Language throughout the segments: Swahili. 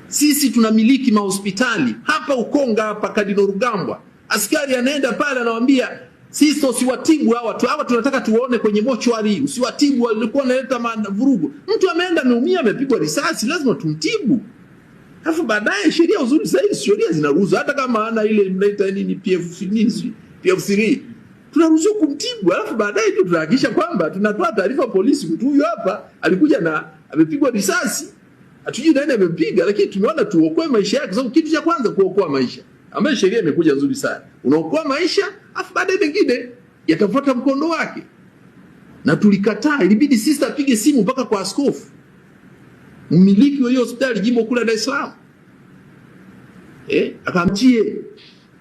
Sisi tunamiliki mahospitali hapa Ukonga hapa Kardinal Rugambwa. Askari anaenda pale anawaambia sisi usiwatibu hawa tunataka tuone kwenye mochwari, usiwatibu walikuwa wanaleta vurugu. Mtu ameenda ameumia amepigwa risasi lazima tumtibu. Alafu baadaye sheria uzuri zaidi sheria zinaruhusu hata kama ana ile mnaita nini PF3 tunaruhusu kumtibu. Alafu baadaye ndio tunahakikisha kwamba tunatoa taarifa polisi mtu huyu hapa alikuja na amepigwa risasi. Hatujui nani amempiga lakini tumeona tuokoe maisha yake, sababu kitu cha kwanza kuokoa maisha. Ambaye sheria imekuja nzuri sana. Unaokoa maisha, afu baadaye mengine yatafuata mkondo wake. Na tulikataa, ilibidi sisi apige simu mpaka kwa askofu. Mmiliki wa hiyo hospitali jimbo kule Dar es Salaam. Akamtie.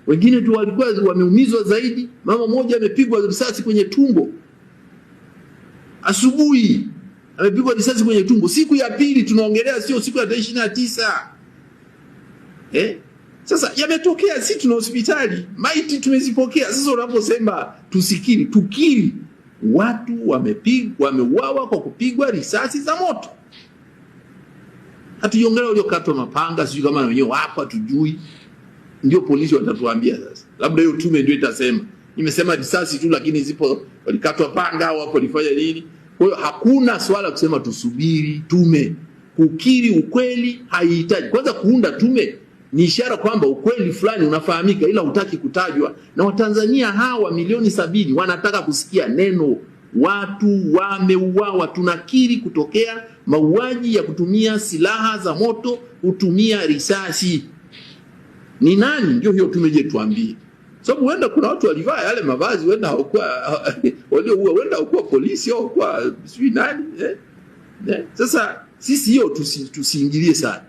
Wengine tu walikuwa wameumizwa zaidi. Mama mmoja amepigwa risasi kwenye tumbo. Asubuhi amepigwa risasi kwenye tumbo. Siku ya pili tunaongelea sio siku ya 29. Sasa yametokea, sisi tuna hospitali, maiti tumezipokea. Sasa unaposema tusikiri, tukiri watu wameuawa kwa kupigwa risasi za moto. Hatujiongelea waliokatwa mapanga, sijui kama wenyewe wapo hatujui. Ndio polisi watatuambia sasa. Labda hiyo tume ndio itasema. Nimesema risasi tu lakini zipo walikatwa panga au hapo walifanya nini? Kwa hiyo hakuna swala kusema tusubiri tume. Kukiri ukweli haihitaji. Kwanza kuunda tume ni ishara kwamba ukweli fulani unafahamika ila hutaki kutajwa. Na Watanzania hawa milioni 70 wanataka kusikia neno watu wameuawa. Tunakiri kutokea mauaji ya kutumia silaha za moto, kutumia risasi. Ni nani? Ndio hiyo tumeje tuambie. Sababu huenda kuna watu walivaa yale mavazi, huenda hawakuwa huenda hawakuwa polisi au kwa sijui nani. Sasa sisi hiyo tusiingilie sana.